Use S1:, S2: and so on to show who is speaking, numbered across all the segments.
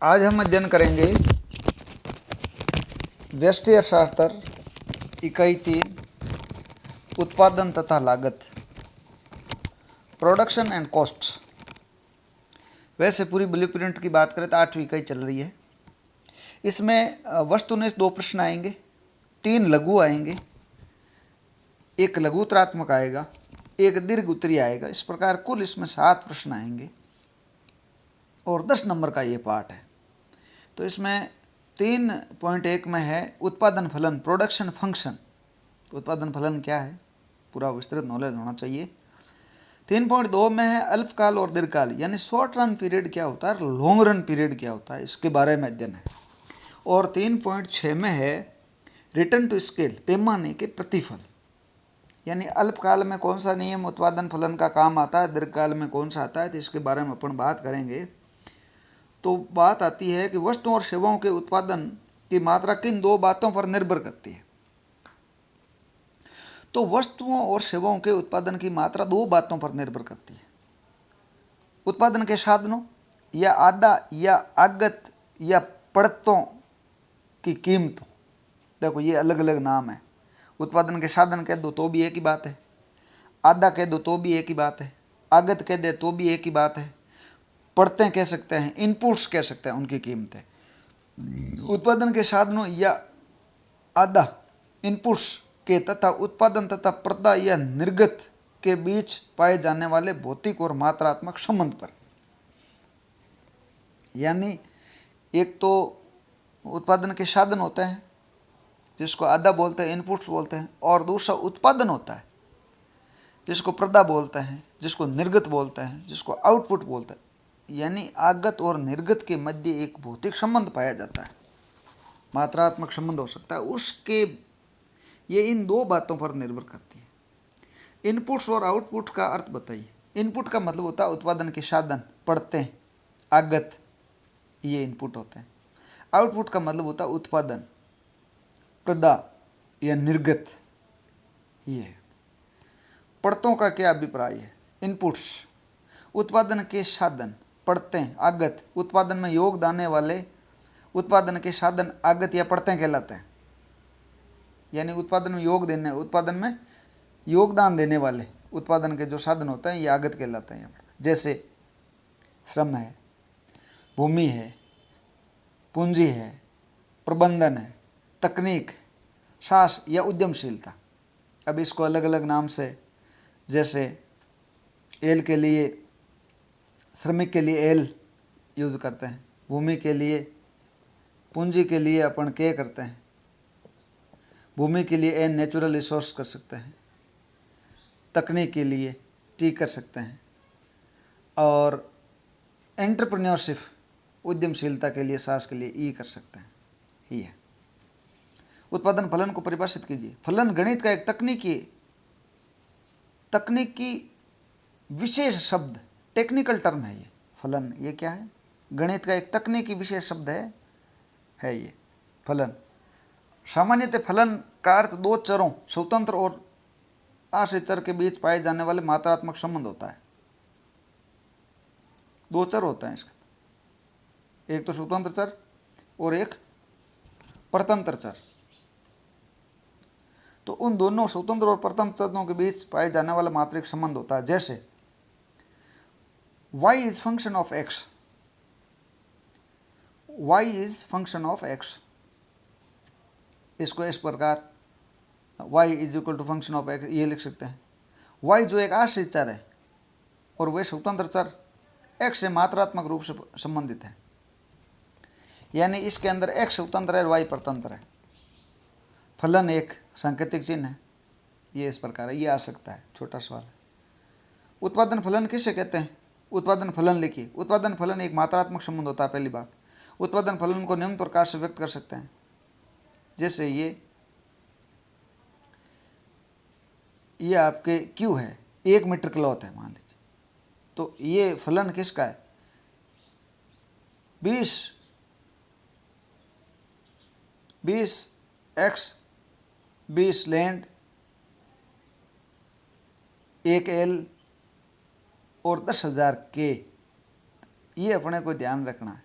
S1: आज हम अध्ययन करेंगे व्यष्टि अर्थशास्त्र इकाई 3 उत्पादन तथा लागत, प्रोडक्शन एंड कॉस्ट। वैसे पूरी ब्लूप्रिंट की बात करें तो 8वीं इकाई चल रही है। इसमें वस्तुनिष्ठ 2 प्रश्न आएंगे, 3 लघु आएंगे, एक लघु उत्तरात्मक आएगा, एक दीर्घ उत्तरीय आएगा। इस प्रकार कुल इसमें 7 प्रश्न आएंगे और 10 नंबर का ये पार्ट है। तो इसमें 3.1 में है उत्पादन फलन, प्रोडक्शन फंक्शन। उत्पादन फलन क्या है पूरा विस्तृत नॉलेज होना चाहिए। 3.2 में है अल्पकाल और दीर्घकाल, यानी शॉर्ट रन पीरियड क्या होता है, लॉन्ग रन पीरियड क्या होता है, इसके बारे में अध्ययन है। और 3.6 में है रिटर्न टू स्केल, पैमाने के प्रतिफल, यानी अल्पकाल में कौन सा नियम उत्पादन फलन का काम आता है, दीर्घकाल में कौन सा आता है, तो इसके बारे में अपन बात करेंगे। तो बात आती है कि वस्तुओं और सेवाओं के उत्पादन की मात्रा किन 2 बातों पर निर्भर करती है। तो वस्तुओं और सेवाओं के उत्पादन की मात्रा 2 बातों पर निर्भर करती है। उत्पादन के साधनों या आदा या आगत या पड़तों की कीमतों। देखो ये अलग अलग नाम है। उत्पादन के साधन कह दो तो भी एक ही बात है, आदा कह दो तो भी एक ही बात है, आगत कह दे तो भी एक ही बात है, पड़तें कह सकते हैं, इनपुट्स कह सकते हैं, उनकी कीमतें। उत्पादन के साधनों या आदा इनपुट्स के तथा उत्पादन तथा प्रदा या निर्गत के बीच पाए जाने वाले भौतिक और मात्रात्मक संबंध पर। यानी एक तो उत्पादन के साधन होते हैं जिसको आदा बोलते हैं, इनपुट्स बोलते हैं, और दूसरा उत्पादन होता है जिसको प्रदा बोलते हैं, जिसको निर्गत बोलते हैं, जिसको आउटपुट बोलते हैं। यानी आगत और निर्गत के मध्य एक भौतिक संबंध पाया जाता है, मात्रात्मक संबंध हो सकता है उसके। ये इन 2 बातों पर निर्भर करती है। इनपुट्स और आउटपुट का अर्थ बताइए। इनपुट का मतलब होता है उत्पादन के साधन, पड़ते, आगत, ये इनपुट होते हैं। आउटपुट का मतलब होता है उत्पादन, प्रदा या निर्गत, ये है। पड़तों का क्या अभिप्राय है। इनपुट्स उत्पादन के साधन, पड़तें, आगत उत्पादन में योगदान देने वाले उत्पादन के साधन, आगत या पड़तें कहलाते हैं। यानी उत्पादन में उत्पादन में योगदान देने वाले उत्पादन के जो साधन होते हैं ये आगत कहलाते हैं। जैसे श्रम है, भूमि है, पूंजी है, प्रबंधन है, तकनीक, साहस या उद्यमशीलता। अब इसको अलग अलग नाम से, जैसे एल के लिए, श्रमिक के लिए एल यूज़ करते हैं, भूमि के लिए, पूंजी के लिए अपन के करते हैं, भूमि के लिए एन नेचुरल रिसोर्स कर सकते हैं, तकनीक के लिए टी कर सकते हैं, और एंटरप्रेन्योरशिप उद्यमशीलता के लिए, साहस के लिए ई कर सकते हैं। ही है। उत्पादन फलन को परिभाषित कीजिए। फलन गणित का एक तकनीकी विशेष शब्द, टेक्निकल टर्म है ये फलन। ये क्या है, गणित का एक तकनीकी विशेष शब्द है ये फलन। सामान्यतः फलन का अर्थ 2 चरों, स्वतंत्र और आश्रित चर के बीच पाए जाने वाले मात्रात्मक संबंध होता है। 2 चर होते हैं इसका, एक तो स्वतंत्र चर और एक परतंत्र चर। तो उन दोनों स्वतंत्र और परतंत्र चरों के बीच पाए जाने वाला मात्रिक संबंध होता है। जैसे y is function of x, y is function of x, इसको इस प्रकार y is equal to function of x ये लिख सकते हैं। y जो एक आश्रित चर है और वह स्वतंत्र चर x से मात्रात्मक रूप से संबंधित है। यानी इसके अंदर x स्वतंत्र है, y परतंत्र है। फलन एक सांकेतिक चिन्ह है, ये इस प्रकार है। ये आ सकता है, छोटा सवाल है। उत्पादन फलन किसे कहते हैं। उत्पादन फलन लिखिए। उत्पादन फलन एक मात्रात्मक संबंध होता है। पहली बात, उत्पादन फलन को निम्न प्रकार से व्यक्त कर सकते हैं। जैसे ये आपके क्यू है, 1 मीटर क्लॉथ है मान लीजिए, तो ये फलन किसका है, 20 एक्स, 20 लैंड, 1 एल और 10,000 के। ये अपने को ध्यान रखना है।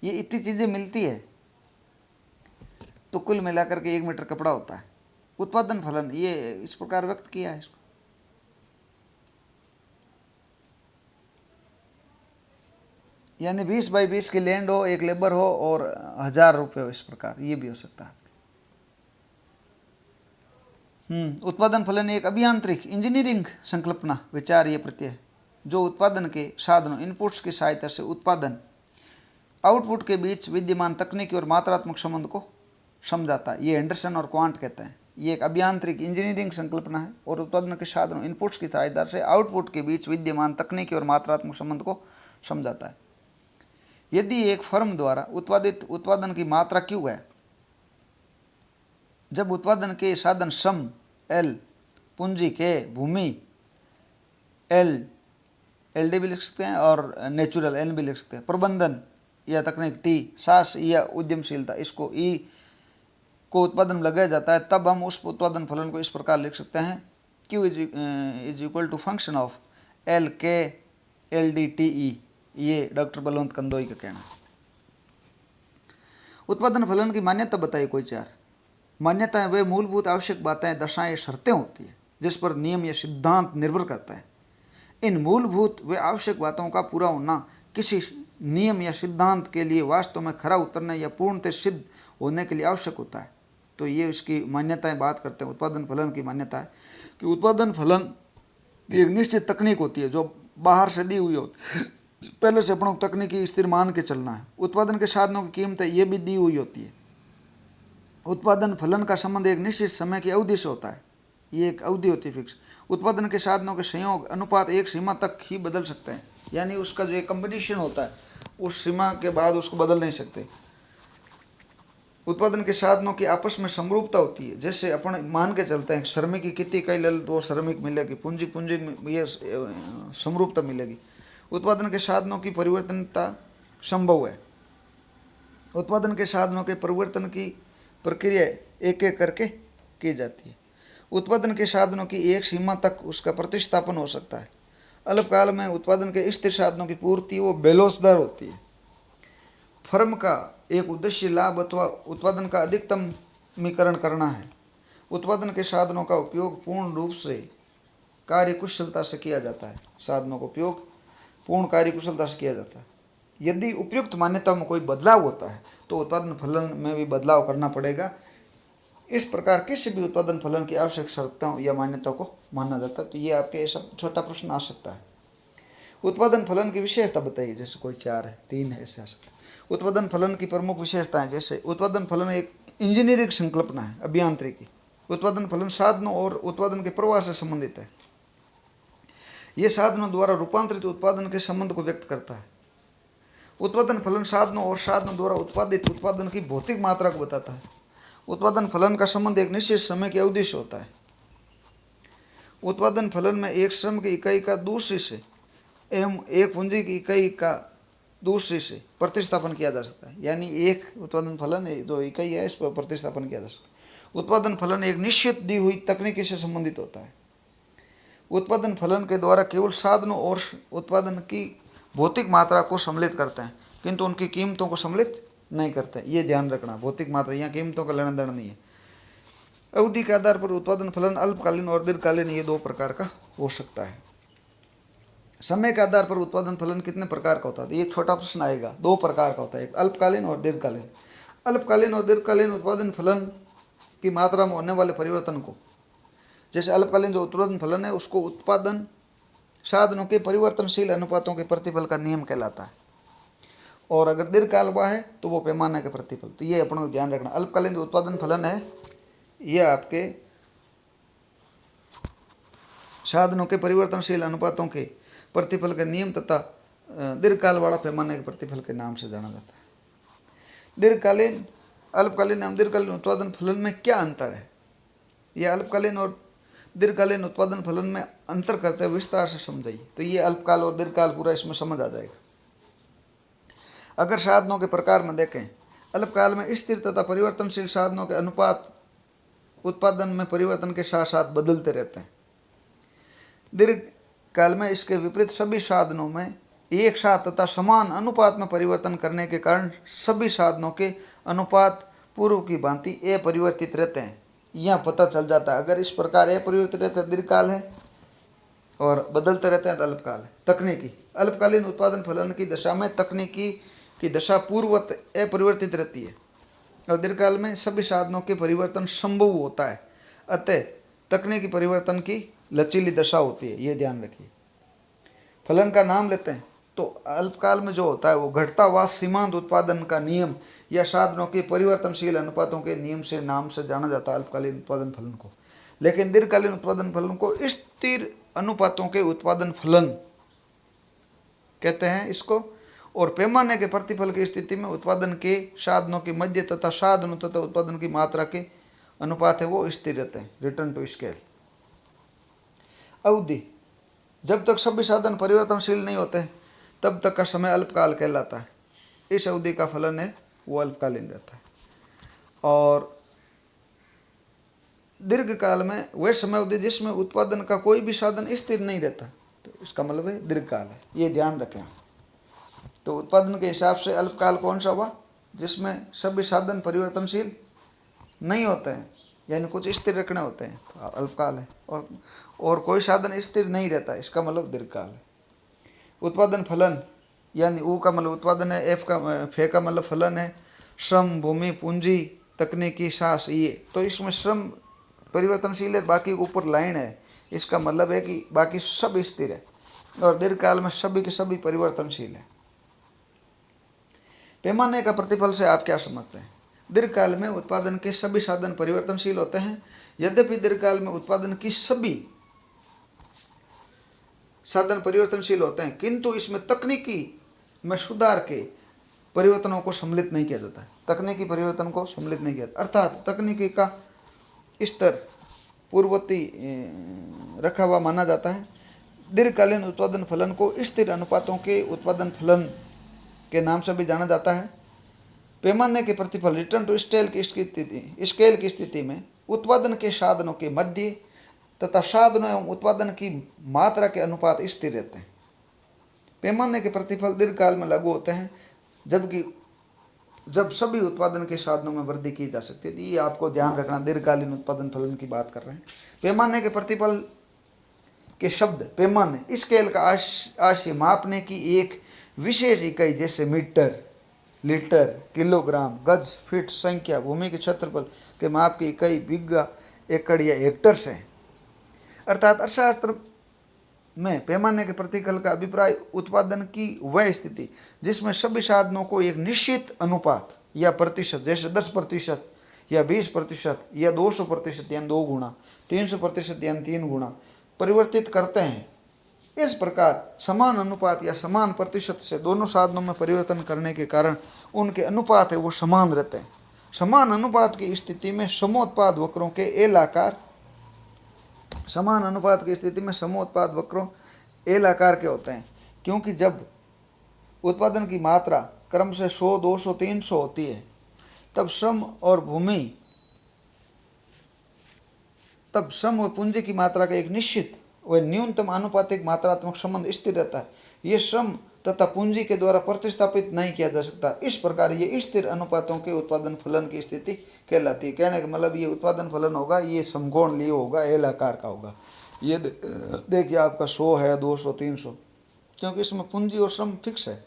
S1: ये इतनी चीज़ें मिलती है तो कुल मिलाकर के 1 मीटर कपड़ा होता है। उत्पादन फलन ये इस प्रकार व्यक्त किया है इसको। यानी 20 बाई 20 की लैंड हो, एक लेबर हो और 1000 रुपये हो, इस प्रकार ये भी हो सकता है। उत्पादन फलन एक अभियांत्रिक इंजीनियरिंग संकल्पना विचार ये प्रत्यय जो उत्पादन के साधनों इनपुट्स की सहायता से उत्पादन आउटपुट के बीच विद्यमान तकनीकी और मात्रात्मक संबंध को समझाता है। ये एंडरसन और क्वांट कहते हैं। ये एक अभियांत्रिक इंजीनियरिंग संकल्पना है और उत्पादन के साधनों इनपुट्स की सहायता से आउटपुट के बीच विद्यमान तकनीकी और मात्रात्मक संबंध को समझाता है। यदि एक फर्म द्वारा उत्पादित उत्पादन की मात्रा Q है, जब उत्पादन के साधन श्रम L, पूंजी K, भूमि L, LD भी लिख सकते हैं और नेचुरल N भी लिख सकते हैं, प्रबंधन या तकनीक T, साहस या उद्यमशीलता इसको E को उत्पादन में लगाया जाता है, तब हम उस उत्पादन फलन को इस प्रकार लिख सकते हैं Q is equal to function of L K L D T E। ये डॉक्टर बलवंत कंदोई का कहना है। उत्पादन फलन की मान्यता बताइए कोई 4। मान्यताएं वे मूलभूत आवश्यक बातें, दशाएं, शर्तें होती है जिस पर नियम या सिद्धांत निर्भर करता है। इन मूलभूत व आवश्यक बातों का पूरा होना किसी नियम या सिद्धांत के लिए वास्तव में खरा उतरने या पूर्णतः सिद्ध होने के लिए आवश्यक होता है। तो ये इसकी मान्यताएं बात करते हैं। उत्पादन फलन की मान्यता है कि उत्पादन फलन एक निश्चित तकनीक होती है जो बाहर से दी हुई होती है, पहले से अपनों तकनीकी स्थिर मान के चलना है। उत्पादन के साधनों की कीमतें ये भी दी हुई होती है। उत्पादन फलन का संबंध एक निश्चित समय की अवधि से होता है। ये एक अवधि होती है फिक्स। उत्पादन के साधनों के संयोग अनुपात एक सीमा तक ही बदल सकते हैं, यानी उसका जो एक कम्बिनेशन होता है उस सीमा के बाद उसको बदल नहीं सकते। उत्पादन के साधनों की आपस में समरूपता होती है, जैसे अपन मान के चलते हैं श्रमिक की कितनी इकाई ले तो श्रमिक मिलेगी, पूंजी पूंजी ये समरूपता मिलेगी। उत्पादन के साधनों की परिवर्तनता संभव है। उत्पादन के साधनों के परिवर्तन की प्रक्रिया एक एक करके की जाती है। उत्पादन के साधनों की एक सीमा तक उसका प्रतिस्थापन हो सकता है। अल्पकाल में उत्पादन के स्थिर साधनों की पूर्ति वो बेलोसदार होती है। फर्म का एक उद्देश्य लाभ अथवा उत्पादन का अधिकतमीकरण करना है। उत्पादन के साधनों का उपयोग पूर्ण रूप से कार्यकुशलता से किया जाता है। साधनों का उपयोग पूर्ण कार्यकुशलता से किया जाता है। यदि उपयुक्त मान्यताओं में कोई बदलाव होता है तो उत्पादन फलन में भी बदलाव करना पड़ेगा। इस प्रकार किसी भी उत्पादन फलन की आवश्यक शर्तों या मान्यताओं को माना जाता है। तो ये आपके ऐसा छोटा प्रश्न आ सकता है। उत्पादन फलन की विशेषता बताइए, जैसे कोई 4 है 3 है ऐसे आ सकता है। उत्पादन फलन की प्रमुख विशेषताएं, जैसे उत्पादन फलन एक इंजीनियरिंग संकल्पना है, अभियांत्रिकी। उत्पादन फलन साधनों और उत्पादन के प्रवाह से संबंधित है। यह साधनों द्वारा रूपांतरित उत्पादन के संबंध को व्यक्त करता है। उत्पादन फलन साधनों और साधनों द्वारा उत्पादित उत्पादन की भौतिक मात्रा को बताता है। उत्पादन फलन का संबंध एक निश्चित समय की अवधि से होता है। उत्पादन फलन में एक श्रम की इकाई का दूसरी से एवं एक पूंजी की इकाई का दूसरी से प्रतिस्थापन किया जा सकता है, यानी एक उत्पादन फलन जो इकाई है इस पर प्रतिस्थापन किया जा सकता है। उत्पादन फलन एक निश्चित दी हुई तकनीकी से संबंधित होता है। उत्पादन फलन के द्वारा केवल साधनों और उत्पादन की भौतिक मात्रा को सम्मिलित करते हैं, किंतु उनकी कीमतों को सम्मिलित नहीं करते। ये ध्यान रखना, भौतिक मात्रा यहाँ कीमतों का लेना देना नहीं है। अवधि के आधार पर उत्पादन फलन अल्पकालीन और दीर्घकालीन ये 2 प्रकार का हो सकता है। समय के आधार पर उत्पादन फलन कितने प्रकार का होता है? ये छोटा प्रश्न आएगा। 2 प्रकार का होता है, एक अल्पकालीन और दीर्घकालीन। अल्पकालीन और दीर्घकालीन उत्पादन फलन की मात्रा में होने वाले परिवर्तन को, जैसे अल्पकालीन जो उत्पादन फलन है उसको उत्पादन साधनों के परिवर्तनशील अनुपातों के प्रतिफल का नियम कहलाता है, और अगर दीर्घकाल हुआ है तो वो पैमाने के प्रतिफल। तो ये अपने को ध्यान रखना। अल्पकालीन जो उत्पादन फलन है ये आपके साधनों के परिवर्तनशील अनुपातों के प्रतिफल के नियम तथा दीर्घकाल वाला पैमाने के प्रतिफल के नाम से जाना जाता है। दीर्घकालीन, अल्पकालीन एवं दीर्घकालीन उत्पादन फलन में क्या अंतर है? यह अल्पकालीन और दीर्घकालीन उत्पादन फलन में अंतर करते हुए विस्तार से समझाइए। तो ये अल्पकाल और दीर्घकाल पूरा इसमें समझ आ जाएगा। अगर साधनों के प्रकार में देखें, अल्पकाल में स्थिर तथा परिवर्तनशील साधनों के अनुपात उत्पादन में परिवर्तन के साथ साथ बदलते रहते हैं। दीर्घकाल में इसके विपरीत सभी साधनों में एक साथ तथा समान अनुपात में परिवर्तन करने के कारण सभी साधनों के अनुपात पूर्व की भांति अपरिवर्तित रहते हैं। यह पता चल जाता है। अगर इस प्रकार अपरिवर्तित रहते हैं दीर्घकाल है और बदलते रहते हैं तो अल्पकाल है। तकनीकी अल्पकालीन उत्पादन फलन की दशा में तकनीकी की दशा पूर्ववत अपरिवर्तित रहती है और दीर्घकाल में सभी साधनों के परिवर्तन संभव होता है। अतः तकनीकी परिवर्तन की लचीली दशा होती है, ये ध्यान रखिए। फलन का नाम लेते हैं तो अल्पकाल में जो होता है वो घटता हुआ सीमांत उत्पादन का नियम या साधनों के परिवर्तनशील अनुपातों के नियम से नाम से जाना जाता है अल्पकालीन उत्पादन फलन को। लेकिन दीर्घकालीन उत्पादन फलन को स्थिर अनुपातों के उत्पादन फलन कहते हैं इसको। और पैमाने के प्रतिफल की स्थिति में उत्पादन के साधनों के मध्य तथा साधनों तथा उत्पादन की मात्रा के अनुपात है वो स्थिर रहते हैं। Return to scale. अवधि जब तक सभी साधन परिवर्तनशील नहीं होते तब तक का समय अल्पकाल कहलाता है। इस अवधि का फलन है वो अल्पकालीन रहता है। और दीर्घकाल में वह समय अवधि जिसमें उत्पादन का कोई भी साधन स्थिर नहीं रहता, तो इसका मतलब है दीर्घकाल है, ये ध्यान रखें। तो उत्पादन के हिसाब से अल्पकाल कौन सा हुआ? जिसमें सभी साधन परिवर्तनशील नहीं होते हैं, यानी कुछ स्थिर रखने होते हैं, तो अल्पकाल है। और कोई साधन स्थिर नहीं रहता, इसका मतलब दीर्घकाल है। उत्पादन फलन यानी ऊ का मतलब उत्पादन है, एफ का फे का मतलब फलन है। श्रम, भूमि, पूंजी, तकनीकी, सास, ये तो इसमें श्रम परिवर्तनशील है, बाकी ऊपर लाइन है, इसका मतलब है कि बाकी सब स्थिर है। और दीर्घकाल में सभी के सभी परिवर्तनशील है। पैमाने का प्रतिफल से आप क्या समझते हैं? दीर्घकाल में उत्पादन के सभी साधन परिवर्तनशील होते हैं। यद्यपि दीर्घकाल में उत्पादन की सभी साधन परिवर्तनशील होते हैं, किंतु इसमें तकनीकी में सुधार के परिवर्तनों को सम्मिलित नहीं किया जाता है। तकनीकी परिवर्तन को सम्मिलित नहीं किया, अर्थात तकनीकी का स्तर पूर्ववर्ती रखा हुआ माना जाता है। दीर्घकालीन उत्पादन फलन को स्थिर अनुपातों के उत्पादन फलन के नाम से भी जाना जाता है। पैमाने के प्रतिफल रिटर्न टू स्केल की स्थिति में उत्पादन के साधनों के मध्य तथा साधनों एवं उत्पादन की मात्रा के अनुपात स्थिर रहते हैं। पैमाने के प्रतिफल दीर्घकाल में लागू होते हैं जब सभी उत्पादन के साधनों में वृद्धि की जा सकती है। ये आपको ध्यान रखना, दीर्घकालीन उत्पादन फलन की बात कर रहे हैं। पैमाने के प्रतिफल के शब्द पैमाने स्केल का आशय मापने की एक विशेष इकाई जैसे मीटर, लीटर, किलोग्राम, गज, फीट, संख्या, भूमि के क्षेत्रफल के माप की इकाई बिग्गा, एकड़ या हेक्टर से। अर्थात अर्थशास्त्र में पैमाने के प्रतिफल का अभिप्राय उत्पादन की वह स्थिति जिसमें सभी साधनों को एक निश्चित अनुपात या प्रतिशत, जैसे 10% या 20% या 200% यानी 2 गुना, 300% यानी 3 गुना परिवर्तित करते हैं। इस प्रकार समान अनुपात या समान प्रतिशत से दोनों साधनों में परिवर्तन करने के कारण उनके अनुपात है वो समान रहते हैं। समान अनुपात की स्थिति में समोत्पाद वक्रों के एल आकार समान अनुपात की स्थिति में समोत्पाद वक्रों एल आकार के होते हैं, क्योंकि जब उत्पादन की मात्रा क्रम से 100, 200, 300 होती है तब श्रम और पूंजी की मात्रा का एक निश्चित व न्यूनतम आनुपातिक मात्रात्मक संबंध स्थिर रहता है। ये श्रम तथा पूंजी के द्वारा प्रतिस्थापित नहीं किया जा सकता। इस प्रकार ये स्थिर अनुपातों के उत्पादन फलन की स्थिति कहलाती है। कहने का मतलब ये उत्पादन फलन होगा, ये समकोण लिए होगा, एल आकार का होगा। ये देखिए आपका 100 है, 200, 300, क्योंकि इसमें पूंजी और श्रम फिक्स है।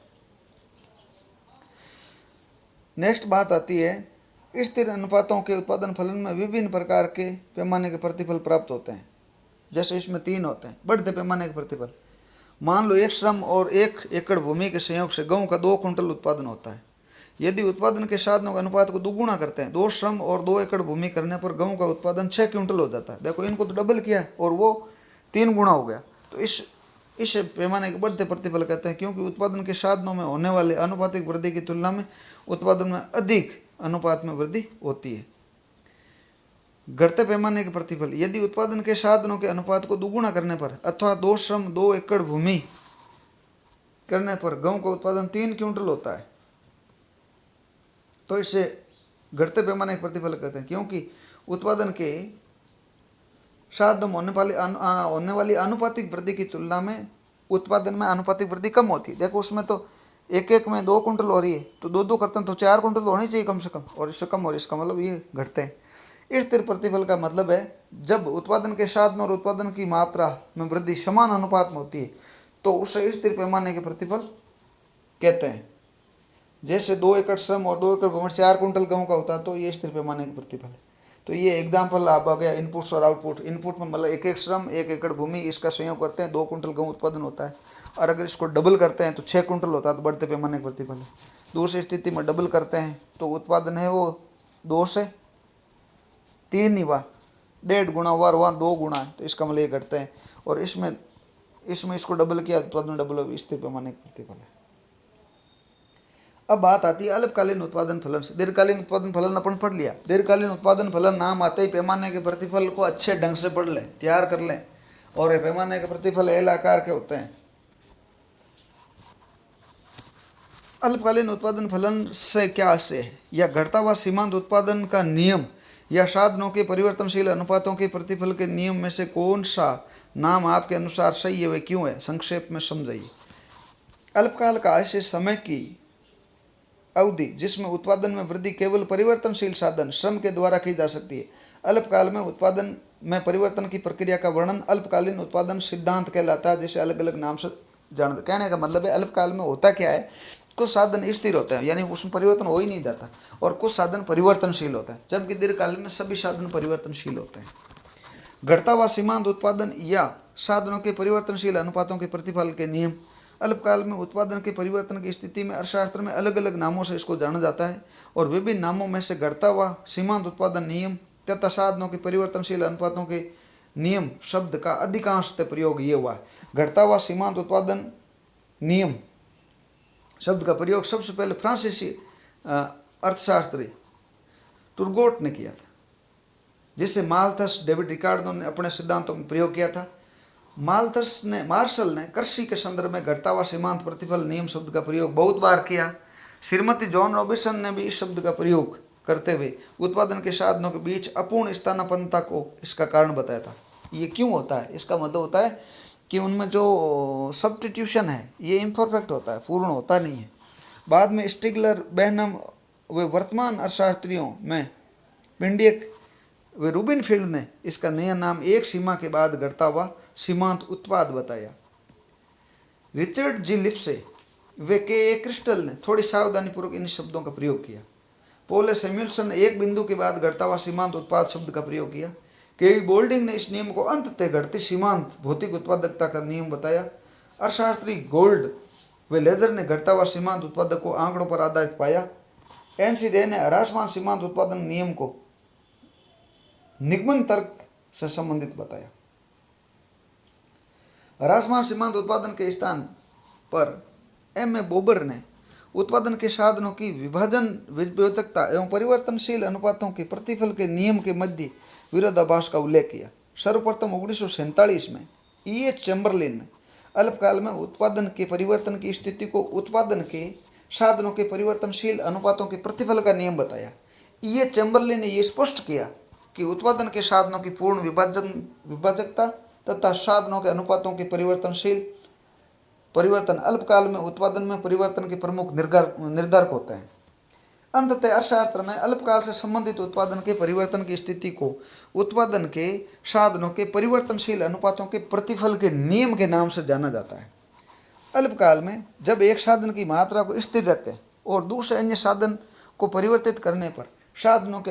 S1: नेक्स्ट बात आती है, स्थिर अनुपातों के उत्पादन फलन में विभिन्न प्रकार के पैमाने के प्रतिफल प्राप्त होते हैं। जैसे इसमें 3 होते हैं बढ़ते पैमाने के प्रतिफल। मान लो 1 श्रम और 1 एकड़ भूमि के संयोग से गेहूं का 2 कुंटल उत्पादन होता है। यदि उत्पादन के साधनों के अनुपात को दुगुना करते हैं, 2 श्रम और 2 एकड़ भूमि करने पर गेहूं का उत्पादन 6 क्विंटल हो जाता है। देखो इनको तो डबल किया और वो 3 गुना हो गया। तो इस पैमाने के बढ़ते प्रतिफल कहते हैं, क्योंकि उत्पादन के साधनों में होने वाले अनुपातिक वृद्धि की तुलना में उत्पादन में अधिक अनुपात में वृद्धि होती है। घटते पैमाने के प्रतिफल, यदि उत्पादन के साधनों के अनुपात को दुगुना करने पर अथवा 2 श्रम 2 एकड़ भूमि करने पर गेहूं का उत्पादन 3 क्विंटल होता है, तो इसे घटते पैमाने के प्रतिफल कहते हैं। क्योंकि उत्पादन के साधनों में होने वाली आनुपातिक वृद्धि की तुलना में उत्पादन में आनुपातिक वृद्धि कम होती है। देखो उसमें तो एक एक में 2 कुंटल हो रही है, तो 2 करते हैं तो 4 कुंटल तो होनी चाहिए कम से कम, और इससे कम हो रही है, इसका मतलब ये घटते हैं। स्थिर प्रतिफल का मतलब है जब उत्पादन के साधन और उत्पादन की मात्रा में वृद्धि समान अनुपात में होती है तो उसे स्थिर पैमाने के प्रतिफल कहते हैं। जैसे 2 एकड़ श्रम और 2 एकड़ भूमि 4 कुंटल गेहूं का होता है, तो ये स्थिर पैमाने का प्रतिफल है। तो ये एग्जाम्पल आप आ गया इनपुट्स और आउटपुट। इनपुट में मतलब 1 श्रम 1 एकड़ भूमि, इसका संयोग करते हैं 2 कुंटल गेहूं उत्पादन होता है, और अगर इसको डबल करते हैं तो 6 कुंटल होता है, तो बढ़ते पैमाने का प्रतिफल है। दूसरी स्थिति में डबल करते हैं तो उत्पादन है वो 2 से 3 ही हुआ, 1.5 गुना हुआ, वहाँ 2 गुना है, तो इसका मतलब ये घटते हैं। और इसमें इसको डबल किया उत्पादन डबल हो, स्थिर पैमाने का प्रतिफल है। अब बात आती है अल्पकालीन उत्पादन फलन से। दीर्घकालीन उत्पादन फलन अपन पढ़ लिया। दीर्घकालीन उत्पादन फलन नाम आते ही पैमाने के प्रतिफल को अच्छे ढंग से पढ़ लें, तैयार कर लें। और ये पैमाने के प्रतिफल एल आकार के होते हैं। अल्पकालीन उत्पादन फलन से क्या आशय है? या घटता हुआ सीमांत उत्पादन का नियम या साधनों के परिवर्तनशील अनुपातों के प्रतिफल के नियम में से कौन सा नाम आपके अनुसार सही है, वे क्यों है? संक्षेप में समझाइए। अल्पकाल का आशय समय की अवधि जिसमें उत्पादन में वृद्धि केवल परिवर्तनशील साधन श्रम के द्वारा की जा सकती है। अल्पकाल में उत्पादन में परिवर्तन की प्रक्रिया का वर्णन अल्पकालीन उत्पादन सिद्धांत कहलाता है, जिसे अलग अलग नाम से जान। कहने का मतलब है अल्पकाल में होता क्या है, कुछ साधन स्थिर होते हैं, यानी उसमें परिवर्तन हो ही नहीं जाता, और कुछ साधन परिवर्तनशील होता है, जबकि दीर्घकाल में सभी साधन परिवर्तनशील होते हैं। घटता हुआ सीमांत उत्पादन या साधनों के परिवर्तनशील अनुपातों के प्रतिफल के नियम अल्पकाल में उत्पादन के परिवर्तन की स्थिति में अर्थशास्त्र में अलग अलग नामों से इसको जाना जाता है, और विभिन्न नामों में से घटता हुआ सीमांत उत्पादन नियम तथा साधनों के परिवर्तनशील अनुपातों के नियम शब्द का अधिकांशतः प्रयोग ये हुआ है। घटता हुआ सीमांत उत्पादन नियम शब्द का प्रयोग सबसे पहले फ्रांसीसी अर्थशास्त्री टुरगोट ने किया था, जिसे माल्थस डेविड रिकार्डो ने अपने सिद्धांतों में प्रयोग किया था। मार्शल ने कृषि के संदर्भ में घटता हुआ सीमांत प्रतिफल नियम शब्द का प्रयोग बहुत बार किया। श्रीमती जॉन रॉबिन्सन ने भी इस शब्द का प्रयोग करते हुए उत्पादन के साधनों के बीच अपूर्ण स्थानापन्नता को इसका कारण बताया था। ये क्यों होता है? इसका मतलब होता है कि उनमें जो सब्स्टिट्यूशन है ये इम्परफेक्ट होता है, पूर्ण होता नहीं है। बाद में स्टिगलर, बेहनम वे वर्तमान अर्थशास्त्रियों में पिंडियक वे रूबिनफील्ड ने इसका नया नाम एक सीमा के बाद घटता हुआ सीमांत उत्पाद बताया। रिचर्ड जी लिप्से वे के ए क्रिस्टल ने थोड़ी सावधानीपूर्वक इन शब्दों का प्रयोग किया। पोले सैमुअल्सन ने एक बिंदु के बाद घटता हुआ सीमांत उत्पाद शब्द का प्रयोग किया। के बोल्डिंग ने इस नियम को अंततः घटती सीमांत भौतिक उत्पादकता का नियम बताया। अर्थशास्त्री गोल्ड व लेजर ने घटता हुआ सीमांत उत्पादक को आंकड़ों पर आधारित पाया। एनसी रे ने ह्रासमान सीमांत उत्पादन नियम को निगमन तर्क से संबंधित बताया। ह्रासमान सीमांत उत्पादन के स्थान पर एम ए बोबर ने उत्पादन के साधनों की विभाजकता एवं परिवर्तनशील अनुपातों के प्रतिफल के नियम के मध्य विरोधाभास का उल्लेख किया। सर्वप्रथम 1947 में E.H. चैम्बरलिन ने अल्पकाल में उत्पादन के परिवर्तन की स्थिति को उत्पादन के साधनों के परिवर्तनशील अनुपातों के प्रतिफल का नियम बताया। E.H. चैम्बरलिन ने यह स्पष्ट किया कि उत्पादन के साधनों की पूर्ण विभाजकता तथा साधनों के अनुपातों के परिवर्तन अल्पकाल में उत्पादन में परिवर्तन के प्रमुख निर्धारक होते हैं। अंततः अर्थशास्त्र में अल्पकाल से संबंधित उत्पादन के परिवर्तन की स्थिति को उत्पादन के साधनों के परिवर्तनशील अनुपातों के प्रतिफल के नियम के नाम से जाना जाता है। अल्पकाल में जब एक साधन की मात्रा को स्थिर रखकर और दूसरे अन्य साधन को परिवर्तित करने पर साधनों के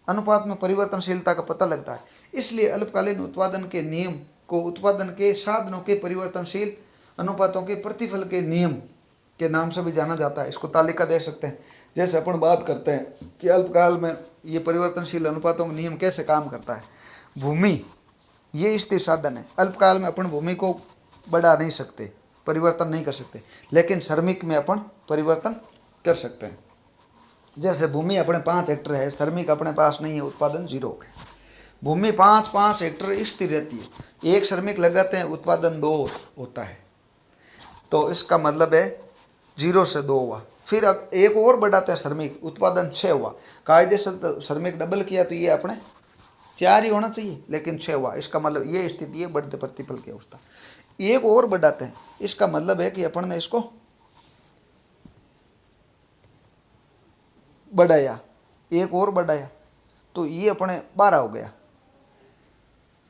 S1: अनुपात में परिवर्तनशीलता का पता लगता है। इसलिए अल्पकालीन उत्पादन के नियम को उत्पादन के साधनों के परिवर्तनशील अनुपातों के प्रतिफल के नियम के नाम से भी जाना जाता है। इसको तालिका दे सकते हैं। जैसे अपन बात करते हैं कि अल्पकाल में ये परिवर्तनशील अनुपातों का नियम कैसे काम करता है। भूमि ये स्थिर साधन है। अल्पकाल में अपन भूमि को बढ़ा नहीं सकते, परिवर्तन नहीं कर सकते, लेकिन श्रमिक में अपन परिवर्तन कर सकते हैं। जैसे भूमि अपने 5 हेक्टर है, श्रमिक अपने पास नहीं है, उत्पादन 0 हो गया। भूमि 5 हेक्टर स्थिर रहती है, एक श्रमिक लगाते हैं, उत्पादन 2 होता है, तो इसका मतलब है 0 से 2 हुआ। फिर एक और बढ़ाते हैं श्रमिक, उत्पादन 6 हुआ। कायदे से श्रमिक डबल किया तो ये अपने 4 ही होना चाहिए, लेकिन 6 हुआ। इसका मतलब ये स्थिति है बढ़ते प्रतिफल की अवस्था। एक और बढ़ाते हैं, इसका मतलब है कि अपन ने इसको बढ़ाया, एक और बढ़ाया तो ये अपने 12 हो गया,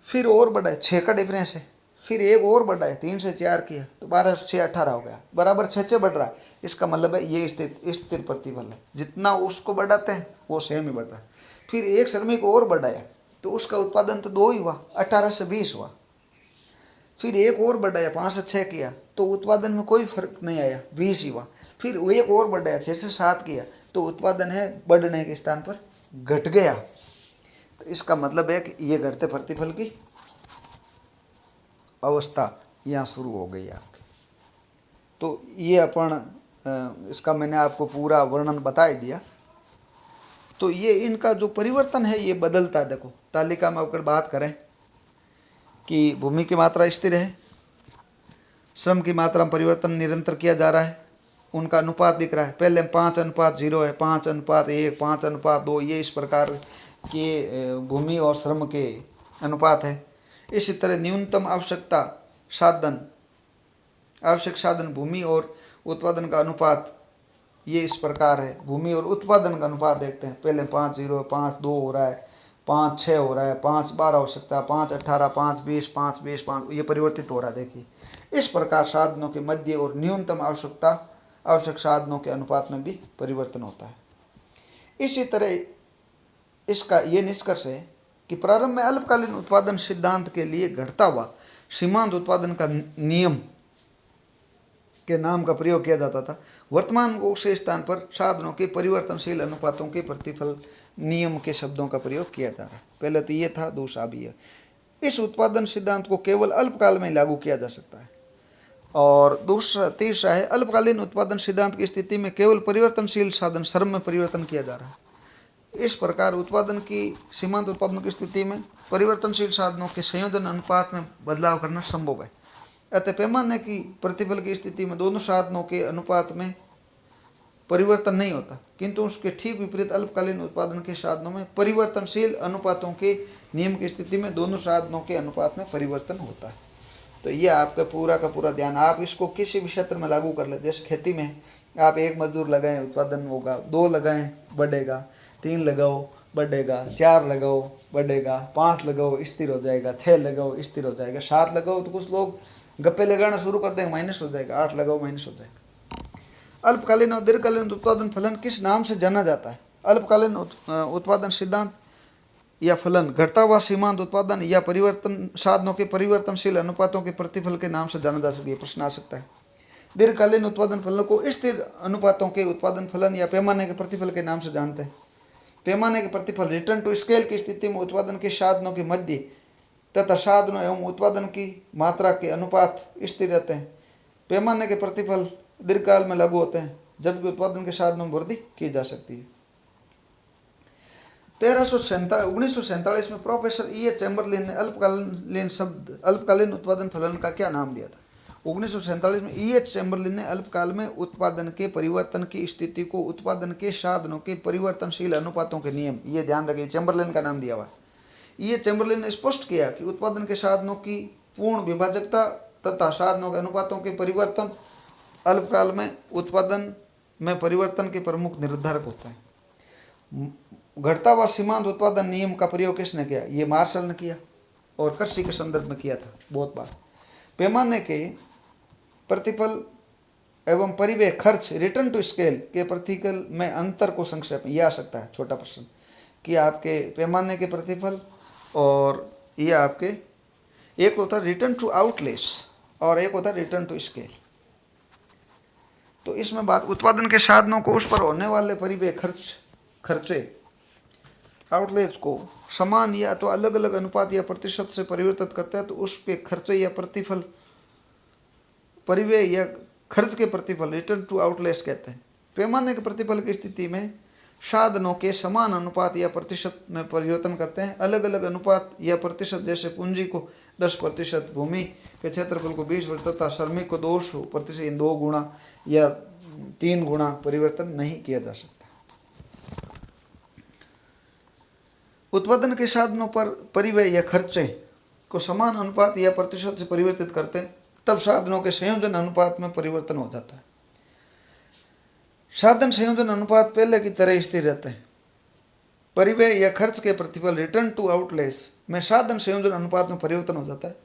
S1: फिर और बढ़ाए 6 का डिफरेंस है, फिर एक और बढ़ाए 3 से 4 किया तो 12 से 6 18 हो गया, बराबर 6 से बढ़ रहा है। इसका मतलब है ये स्थिर प्रतिफल है, जितना उसको बढ़ाते हैं वो सेम ही बढ़ रहा है। फिर एक श्रमिक और बढ़ाया तो उसका उत्पादन तो 2 ही हुआ, 18 से 20 हुआ। फिर एक और बढ़ाया 5 से 6 किया तो उत्पादन में कोई फर्क नहीं आया, 20 ही हुआ। फिर एक और बढ़ाया 6 से 7 किया तो उत्पादन है बढ़ने के स्थान पर घट गया। तो इसका मतलब है कि ये घटते प्रतिफल की अवस्था यहाँ शुरू हो गई आपकी। तो ये अपन इसका मैंने आपको पूरा वर्णन बता ही दिया। तो ये इनका जो परिवर्तन है ये बदलता है। देखो तालिका में अगर बात करें कि भूमि की मात्रा स्थिर है, श्रम की मात्रा में परिवर्तन निरंतर किया जा रहा है, उनका अनुपात दिख रहा है, पहले 5:0 है, 5:1, 5:2, ये इस प्रकार के भूमि और श्रम के अनुपात है। इसी तरह न्यूनतम आवश्यक साधन भूमि और उत्पादन का अनुपात ये इस प्रकार है। भूमि और उत्पादन का अनुपात देखते हैं, पहले 5:0 है, 5:2 हो रहा है, 5:6 हो रहा है, 5:12 हो सकता है, 5:18, 5:20, 5:20, 5 ये परिवर्तित हो रहा है। देखिए इस प्रकार साधनों के मध्य और न्यूनतम आवश्यक साधनों के अनुपात में भी परिवर्तन होता है। इसी तरह इसका ये निष्कर्ष है कि प्रारंभ में अल्पकालीन उत्पादन सिद्धांत के लिए घटता हुआ सीमांत उत्पादन का नियम के नाम का प्रयोग किया जाता था। वर्तमान को उस स्थान पर साधनों के परिवर्तनशील अनुपातों के प्रतिफल नियम के शब्दों का प्रयोग किया जा रहा है। पहले तो ये था, दूसरा भी है। इस उत्पादन सिद्धांत को केवल अल्पकाल में लागू किया जा सकता है। और तीसरा है अल्पकालीन उत्पादन सिद्धांत की स्थिति में केवल परिवर्तनशील साधन श्रम में परिवर्तन किया जा रहा है। इस प्रकार उत्पादन की सीमांत उत्पादन की स्थिति में परिवर्तनशील साधनों के संयोजन अनुपात में बदलाव करना संभव है। अतः पैमाने की प्रतिफल की स्थिति में दोनों साधनों के अनुपात में परिवर्तन नहीं होता, किंतु उसके ठीक विपरीत अल्पकालीन उत्पादन के साधनों में परिवर्तनशील अनुपातों के नियम की स्थिति में दोनों साधनों के अनुपात में परिवर्तन होता है। तो ये आपका पूरा का पूरा ध्यान, आप इसको किसी भी क्षेत्र में लागू कर ले। जैसे खेती में आप 1 मजदूर लगाएं उत्पादन होगा, 2 लगाएं बढ़ेगा, 3 लगाओ बढ़ेगा, 4 लगाओ बढ़ेगा, 5 लगाओ स्थिर हो जाएगा, 6 लगाओ स्थिर हो जाएगा, 7 लगाओ तो कुछ लोग गप्पे लगाना शुरू कर देंगे, माइनस हो जाएगा, 8 लगाओ माइनस हो जाएगा। अल्पकालीन और दीर्घकालीन उत्पादन फलन किस नाम से जाना जाता है? अल्पकालीन उत्पादन सिद्धांत या फलन घटता हुआ सीमांत उत्पादन या परिवर्तन साधनों के परिवर्तनशील अनुपातों के प्रतिफल के नाम से जाना जा सकता है। प्रश्न आ सकता है। दीर्घकालीन उत्पादन फलों को स्थिर अनुपातों के उत्पादन फलन या पैमाने के प्रतिफल के नाम से जानते हैं। पैमाने के प्रतिफल रिटर्न टू स्केल की स्थिति में उत्पादन के साधनों के मध्य तथा साधनों एवं उत्पादन की मात्रा के अनुपात स्थिर रहते हैं। पैमाने के प्रतिफल दीर्घकाल में लागू होते हैं, जबकि उत्पादन के साधनों में वृद्धि की जा सकती है। 1947 में प्रोफेसर E.H. चैम्बरलिन ने अल्पकालीन उत्पादन फलन का क्या नाम दिया था? 1947 में E.H. चैम्बरलिन ने अल्पकाल में उत्पादन के परिवर्तन की स्थिति को उत्पादन के साधनों के परिवर्तनशील अनुपातों के नियम, ये ध्यान रखिए, चैम्बरलिन का नाम दिया हुआ। E.H. चैम्बरलिन ने स्पष्ट किया कि उत्पादन के साधनों की पूर्ण विभाजकता तथा साधनों के अनुपातों के परिवर्तन अल्पकाल में उत्पादन में परिवर्तन के प्रमुख निर्धारक होता है। घटता हुआ सीमांत उत्पादन नियम का प्रयोग किसने किया? ये मार्शल ने किया और कृषि के संदर्भ में किया था बहुत बार। पैमाने के प्रतिफल एवं परिव्यय खर्च रिटर्न टू स्केल के प्रतिफल में अंतर को संक्षेप में यह आ सकता है छोटा प्रश्न कि आपके पैमाने के प्रतिफल और ये आपके एक होता है रिटर्न टू आउटलेस और एक होता है रिटर्न टू स्केल। तो इसमें बात उत्पादन के साधनों को उस पर होने वाले परिव्यय खर्चे आउटलेज को समान या तो अलग अलग अनुपात या प्रतिशत से परिवर्तित करता है, तो उसके खर्चे या प्रतिफल परिव्यय या खर्च के प्रतिफल रिटर्न टू आउटलेज कहते हैं। पैमाने के प्रतिफल की स्थिति में साधनों के समान अनुपात या प्रतिशत में परिवर्तन करते हैं। अलग अलग अनुपात या प्रतिशत जैसे पूंजी को 10%, भूमि के क्षेत्रफल को 20% तथा श्रमिक को 200%, इन 2 गुणा या 3 गुणा परिवर्तन नहीं किया जा सकता। उत्पादन के साधनों पर परिव्यय या खर्चे को समान अनुपात या प्रतिशत से परिवर्तित करते हैं। तब साधनों के संयोजन अनुपात में परिवर्तन हो जाता है। साधन संयोजन अनुपात पहले की तरह स्थिर रहते हैं। परिव्यय या खर्च के प्रतिफल रिटर्न टू आउटलेस में साधन संयोजन अनुपात में परिवर्तन हो जाता है,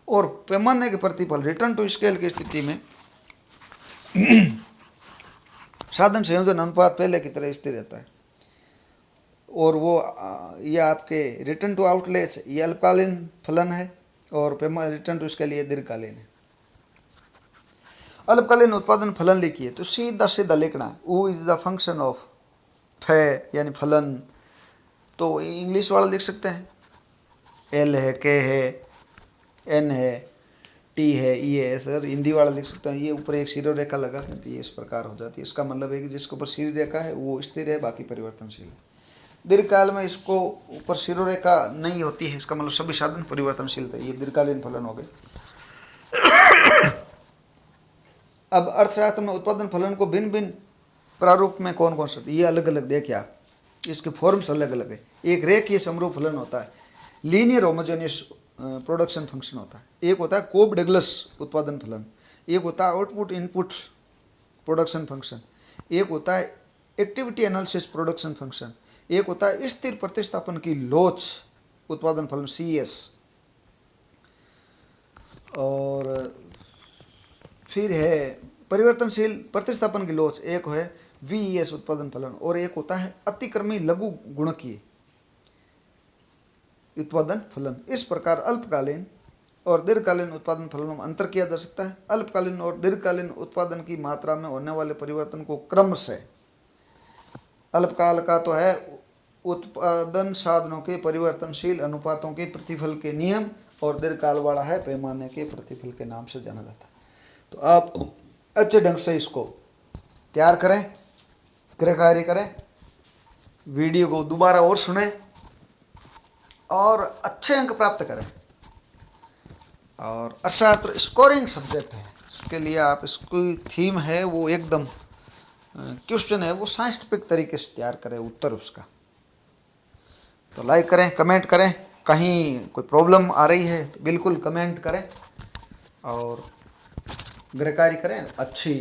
S1: और पैमाने के प्रतिफल रिटर्न टू स्केल की स्थिति में साधन संयोजन अनुपात पहले की तरह स्थिर रहता है। और वो ये आपके रिटर्न टू आउटलेस ये अल्पकालीन फलन है, और रिटर्न टू स्केल ये दीर्घकालीन है। अल्पकालीन उत्पादन फलन लिखिए तो सीधा सीधा लिखना, U is the function of फे यानी फलन। तो इंग्लिश वाला लिख सकते हैं, L है, K है, N है, T है, E है। सर हिंदी वाला लिख सकते हैं, ये ऊपर एक सीधी रेखा लगा है तो ये इस प्रकार हो जाती है। इसका मतलब है कि जिसके ऊपर सीधी रेखा है वो स्थिर है, बाकी परिवर्तनशील है। दीर्घकाल में इसको ऊपर सीधी रेखा नहीं होती है, इसका मतलब सभी साधन परिवर्तनशील थे। ये दीर्घकालीन फलन हो गए। अब अर्थशास्त्र में उत्पादन फलन को भिन्न भिन्न प्रारूप में कौन कौन सा, ये अलग अलग देखिए आप, इसके फॉर्म्स अलग अलग है। एक रेखीय समरूप फलन होता है, लीनियर होमोजेनियस प्रोडक्शन फंक्शन होता है। एक होता है कोब डगलस उत्पादन फलन, एक होता है आउटपुट इनपुट प्रोडक्शन फंक्शन, एक होता है एक्टिविटी एनालिसिस प्रोडक्शन फंक्शन, एक होता है स्थिर प्रतिस्थापन की लोच उत्पादन फलन CS, और फिर है परिवर्तनशील प्रतिस्थापन की लोच, एक है VES उत्पादन फलन, और एक होता है अतिक्रमी लघु गुणकीय उत्पादन फलन। इस प्रकार अल्पकालीन और दीर्घकालीन उत्पादन फलनों में अंतर किया जा सकता है। अल्पकालीन और दीर्घकालीन उत्पादन की मात्रा में होने वाले परिवर्तन को क्रम से, अल्पकाल का तो है उत्पादन साधनों के परिवर्तनशील अनुपातों के प्रतिफल के नियम, और दीर्घकाल वाला है पैमाने के प्रतिफल के नाम से जाना जाता है। तो आप अच्छे ढंग से इसको तैयार करें, गृहकार्य करें, वीडियो को दोबारा और सुनें और अच्छे अंक प्राप्त करें। और अर्थशास्त्र स्कोरिंग सब्जेक्ट है, इसके लिए आप इसकी थीम है वो एकदम क्वेश्चन है वो साइंटिफिक तरीके से तैयार करें उत्तर उसका। तो लाइक करें, कमेंट करें, कहीं कोई प्रॉब्लम आ रही है तो बिल्कुल कमेंट करें, और गृहकार्य करें अच्छी